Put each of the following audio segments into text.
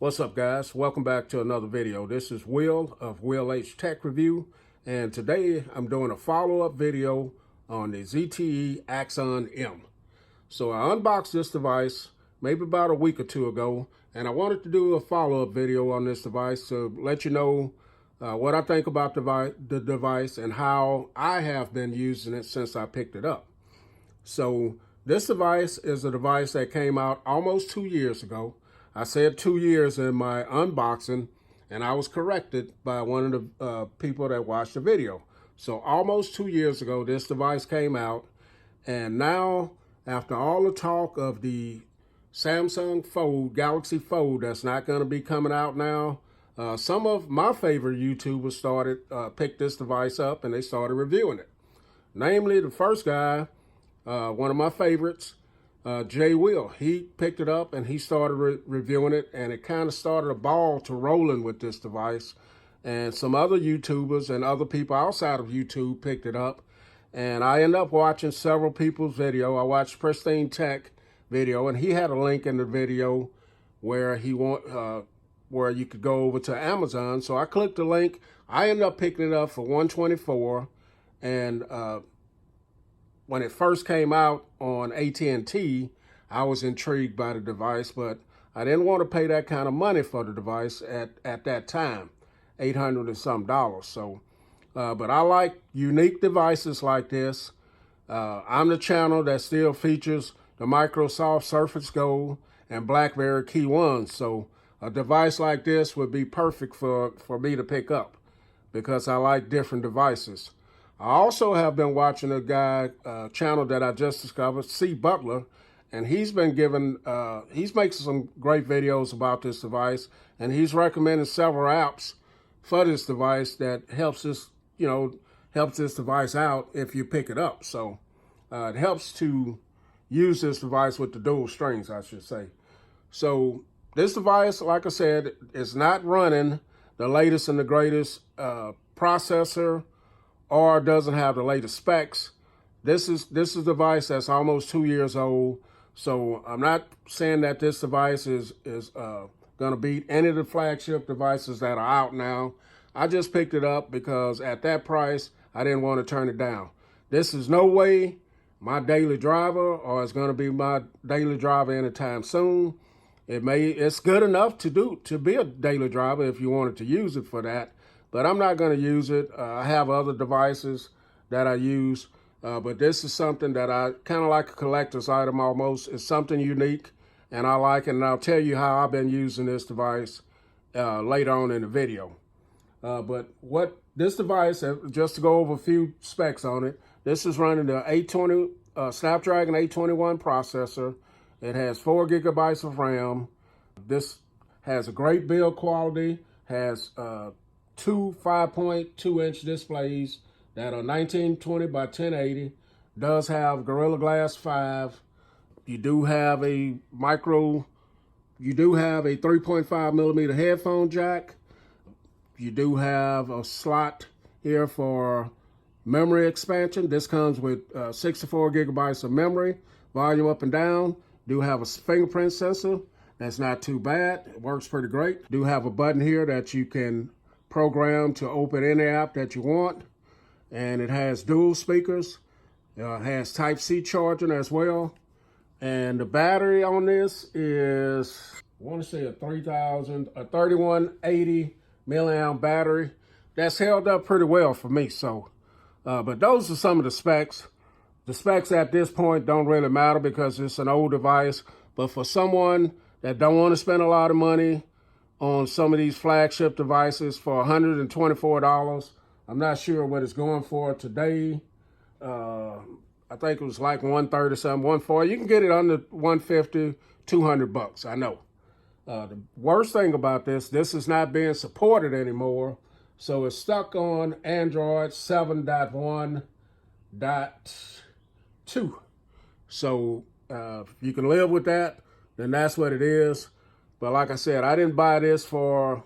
What's up, guys? Welcome back to another video. This is Will of Will H Tech Review, and today I'm doing a follow-up video on the ZTE Axon M. So I unboxed this device maybe about a week or two ago, and I wanted to do a follow-up video on this device to let you know what I think about the device and how I have been using it since I picked it up. So this device is a device that came out almost 2 years ago. I said 2 years in my unboxing, and I was corrected by one of the people that watched the video. So almost 2 years ago, this device came out, and now, after all the talk of the Samsung Fold, Galaxy Fold, that's not going to be coming out now, some of my favorite YouTubers picked this device up, and they started reviewing it. Namely, the first guy, one of my favorites, Jay Will, he picked it up and he started reviewing it, and it kind of started a ball to rolling with this device. And some other YouTubers and other people outside of YouTube picked it up, and I ended up watching several people's video. I watched Pristine Tech video, and he had a link in the video where where you could go over to Amazon. So I clicked the link. I ended up picking it up for $124, and when it first came out on AT&T, I was intrigued by the device, but I didn't want to pay that kind of money for the device at that time, $800 and some. So, but I like unique devices like this. I'm the channel that still features the Microsoft Surface Go and BlackBerry Key 1. So a device like this would be perfect for me to pick up because I like different devices. I also have been watching a guy channel that I just discovered, C. Butler, and he's been he's making some great videos about this device, and he's recommending several apps for this device that helps this device out if you pick it up. So it helps to use this device with the dual strings, I should say. So this device, like I said, is not running the latest and the greatest processor, or doesn't have the latest specs. This is a device that's almost 2 years old. So I'm not saying that this device is going to beat any of the flagship devices that are out now. I just picked it up because at that price, I didn't want to turn it down. This is no way my daily driver, or it's going to be my daily driver anytime soon. It's good enough to be a daily driver if you wanted to use it for that. But I'm not going to use it. I have other devices that I use, but this is something that I kind of like a collector's item almost. It's something unique, and I like it, and I'll tell you how I've been using this device later on in the video. But what this device, just to go over a few specs on it, this is running the Snapdragon 821 processor. It has 4 gigabytes of RAM. This has a great build quality, has two 5.2-inch displays that are 1920 by 1080. Does have Gorilla Glass 5. You do have a 3.5 millimeter headphone jack. You do have a slot here for memory expansion. This comes with 64 gigabytes of memory, volume up and down. Do have a fingerprint sensor. That's not too bad. It works pretty great. Do have a button here that you can program to open any app that you want, and it has dual speakers. Has Type-C charging as well, and the battery on this is, I want to say a 3180 milliamp battery. That's held up pretty well for me. So, but those are some of the specs. The specs at this point don't really matter because it's an old device. But for someone that don't want to spend a lot of money on some of these flagship devices for $124. I'm not sure what it's going for today. I think it was like $130 something, $140. You can get it under $150, $200. I know. The worst thing about this is not being supported anymore. So it's stuck on Android 7.1.2. So if you can live with that, then that's what it is. But like I said, I didn't buy this to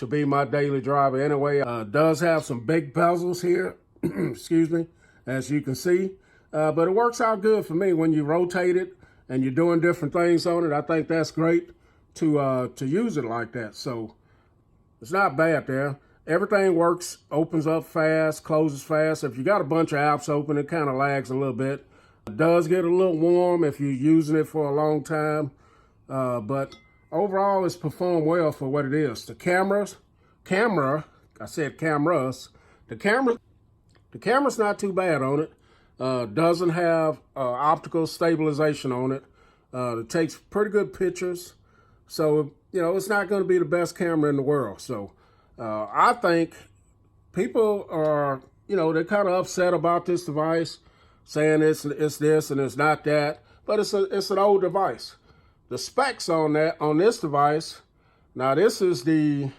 be my daily driver anyway. Does have some big bezels here, excuse me, as you can see. But it works out good for me when you rotate it and you're doing different things on it. I think that's great. to use it like that. So it's not bad there. Everything works, opens up fast, closes fast. If you got a bunch of apps open, it kind of lags a little bit. It does get a little warm if you're using it for a long time, but overall it's performed well for what it is. The camera's not too bad on it. Doesn't have optical stabilization on it. It takes pretty good pictures. So, you know, it's not going to be the best camera in the world. So I think people are, you know, they're kind of upset about this device, saying it's this and it's not that, but it's an old device. The specs on this device, now this is the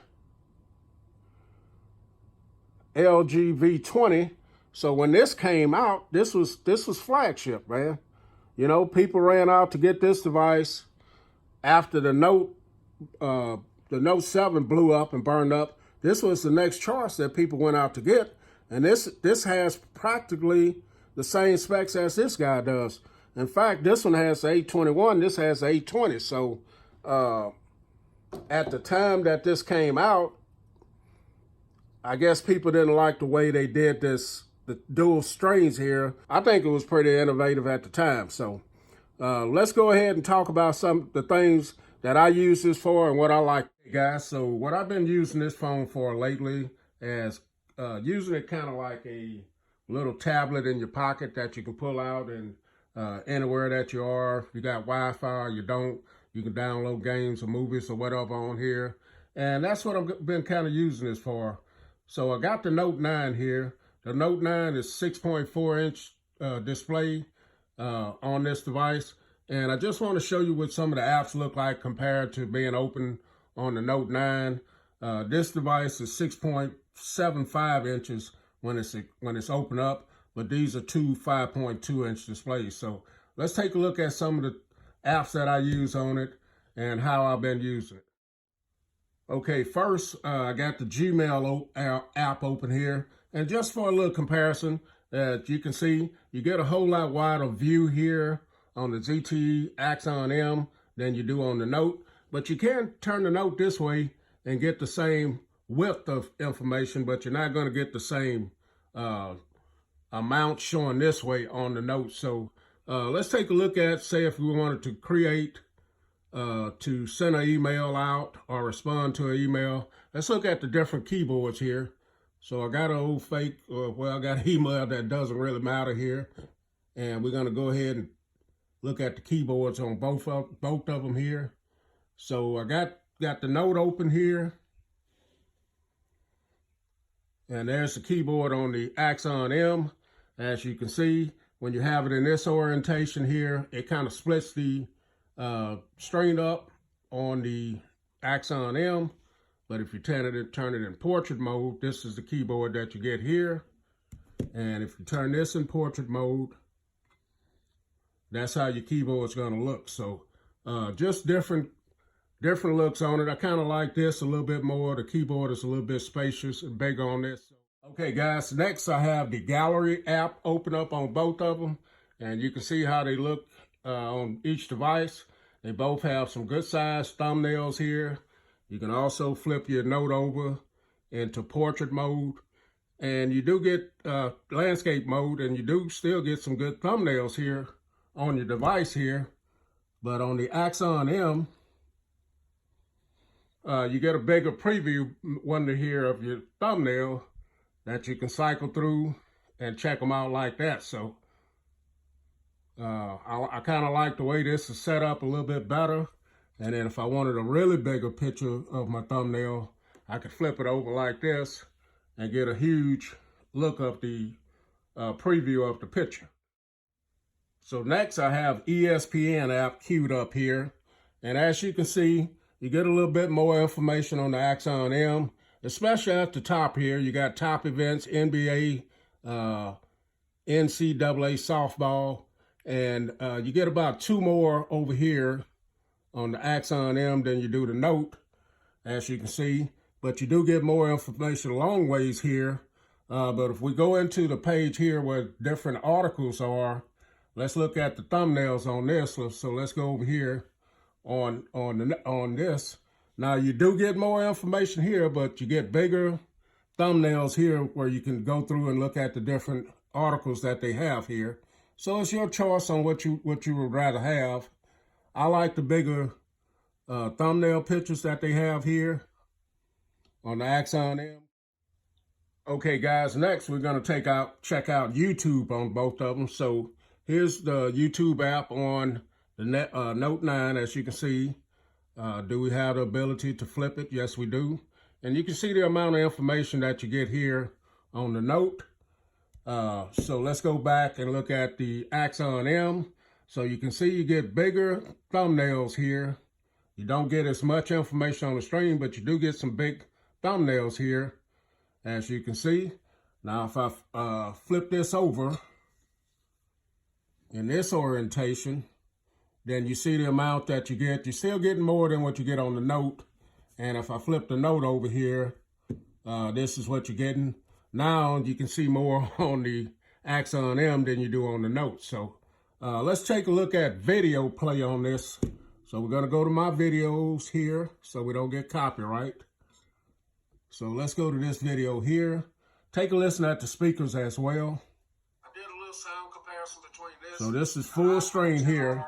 LG V20. So when this came out, this was flagship, man. You know, people ran out to get this device after the Note 7 blew up and burned up. This was the next choice that people went out to get, and this has practically the same specs as this guy does. In fact, this one has 821, this has 820. So at the time that this came out, I guess people didn't like the way they did this, the dual strings here. I think it was pretty innovative at the time. So let's go ahead and talk about some of the things that I use this for and what I like. Hey guys, so what I've been using this phone for lately is using it kind of like a little tablet in your pocket that you can pull out and anywhere that you are. If you got Wi-Fi or you don't, you can download games or movies or whatever on here. And that's what I've been kind of using this for. So I got the Note 9 here. The Note 9 is 6.4 inch display on this device. And I just want to show you what some of the apps look like compared to being open on the Note 9. This device is 6.75 inches when it's open up, but these are two 5.2 inch displays. So let's take a look at some of the apps that I use on it and how I've been using it. Okay, first I got the Gmail app open here, and just for a little comparison, you can see you get a whole lot wider view here on the ZTE Axon M than you do on the Note, but you can turn the Note this way and get the same width of information, but you're not going to get the same amount showing this way on the Note. So let's take a look at, say if we wanted to create, to send an email out or respond to an email. Let's look at the different keyboards here. So I got an old fake, well, I got an email that doesn't really matter here. And we're going to go ahead and look at the keyboards on both of them here. So I got the Note open here. And there's the keyboard on the Axon M. As you can see, when you have it in this orientation here, it kind of splits the screen up on the Axon M. But if you turn it in portrait mode, this is the keyboard that you get here. And if you turn this in portrait mode, that's how your keyboard's gonna look. So just different looks on it. I kind of like this a little bit more. The keyboard is a little bit spacious and big on this. Okay guys, next I have the gallery app open up on both of them. And you can see how they look on each device. They both have some good sized thumbnails here. You can also flip your Note over into portrait mode. And you do get landscape mode, and you do still get some good thumbnails here on your device here. But on the Axon M, you get a bigger preview window here of your thumbnail that you can cycle through and check them out like that. So I kind of like the way this is set up a little bit better. And then if I wanted a really bigger picture of my thumbnail, I could flip it over like this and get a huge look of the preview of the picture. So next I have ESPN app queued up here. And as you can see, you get a little bit more information on the Axon M, especially at the top here. You got top events, NBA, NCAA softball, and you get about 2 more over here on the Axon M than you do the Note, as you can see. But you do get more information a long ways here. But if we go into the page here where different articles are, let's look at the thumbnails on this. So let's go over here on this. Now you do get more information here, but you get bigger thumbnails here where you can go through and look at the different articles that they have here. So it's your choice on what you would rather have. I like the bigger thumbnail pictures that they have here on the Axon M. Okay, guys, next we're going to check out YouTube on both of them. So here's the YouTube app on the Note 9, as you can see. Do we have the ability to flip it? Yes, we do. And you can see the amount of information that you get here on the Note. So let's go back and look at the Axon M. So you can see you get bigger thumbnails here. You don't get as much information on the screen, but you do get some big thumbnails here, as you can see. Now, if I flip this over in this orientation, then you see the amount that you get. You're still getting more than what you get on the Note. And if I flip the Note over here, this is what you're getting. Now you can see more on the Axon M than you do on the Note. So let's take a look at video play on this. So we're going to go to my videos here so we don't get copyright. So let's go to this video here. Take a listen at the speakers as well. I did a little sound comparison between this. So this is full screen here. And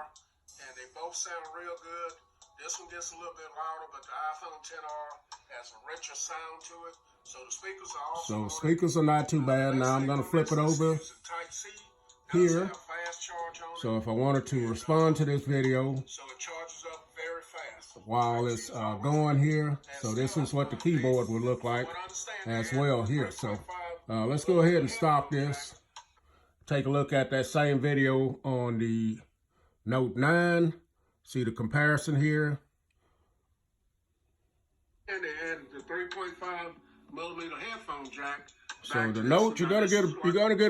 they both sound real good. This one gets a little bit louder, but the iPhone XR has a richer sound to it. So the speakers are also speakers are not too bad. Now I'm going to flip it over here. So if I wanted to respond to this video, so it charges up very fast while it's going here. So this is what the keyboard would look like as well here. So let's go ahead and stop this. Take a look at that same video on the Note 9. See the comparison here. And the 3.5 millimeter headphone jack. So the Note, you're gonna get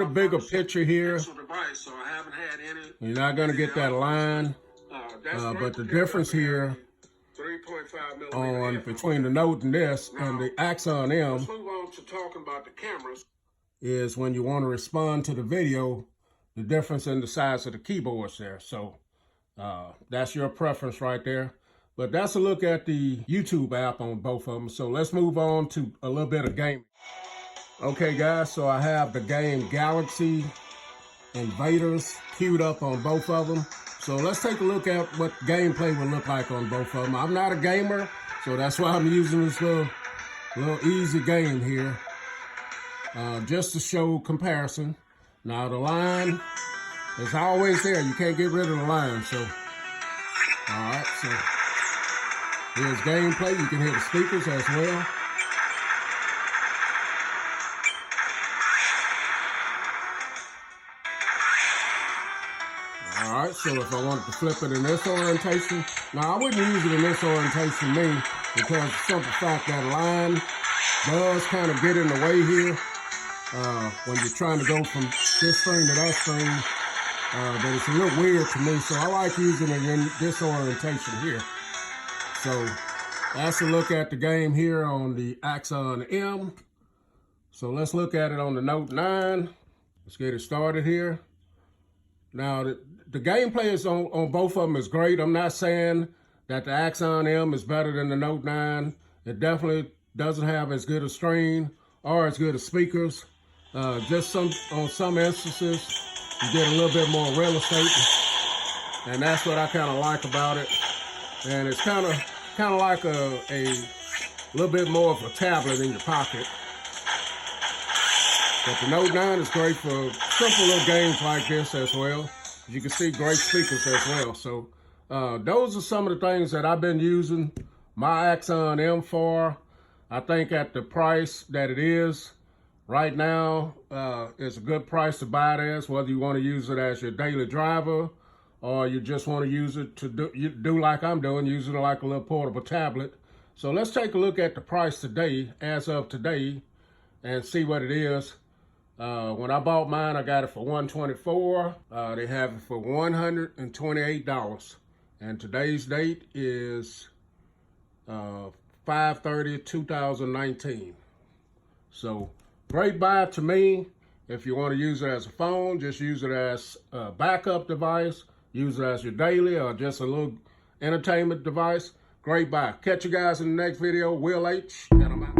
a bigger picture here. You're not gonna get that line, but the difference here on between the Note and this and the Axon M is when you want to respond to the video, the difference in the size of the keyboards there. So that's your preference right there. But that's a look at the YouTube app on both of them. So let's move on to a little bit of gaming. Okay, guys, so I have the game Galaxy Invaders queued up on both of them. So let's take a look at what gameplay would look like on both of them. I'm not a gamer, so that's why I'm using this little easy game here, just to show comparison. Now the line is always there. You can't get rid of the line. So, all right, so here's gameplay. You can hear the speakers as well. All right, so if I wanted to flip it in this orientation, now I wouldn't use it in this orientation, because the simple fact that line does kind of get in the way here when you're trying to go from this screen to that screen, but it's a little weird to me, so I like using it in this orientation here. So that's a look at the game here on the Axon M. So let's look at it on the Note 9. Let's get it started here. Now, the gameplay is on both of them is great. I'm not saying that the Axon M is better than the Note 9. It definitely doesn't have as good a screen or as good as speakers. Just on some instances, you get a little bit more real estate, and that's what I kind of like about it. And it's kind of like a little bit more of a tablet in your pocket. But the Note 9 is great for simple little games like this as well. You can see great speakers as well. So those are some of the things that I've been using my Axon M for. I think at the price that it is right now, it's a good price to buy it as, whether you want to use it as your daily driver or you just want to use it to do like I'm doing, using it like a little portable tablet. So let's take a look at the price today, as of today, and see what it is. When I bought mine, I got it for $124. They have it for $128. And today's date is 5/30/2019. So great buy to me. If you want to use it as a phone, just use it as a backup device. Use it as your daily or just a little entertainment device, great buy. Catch you guys in the next video. Will H, and I'm out.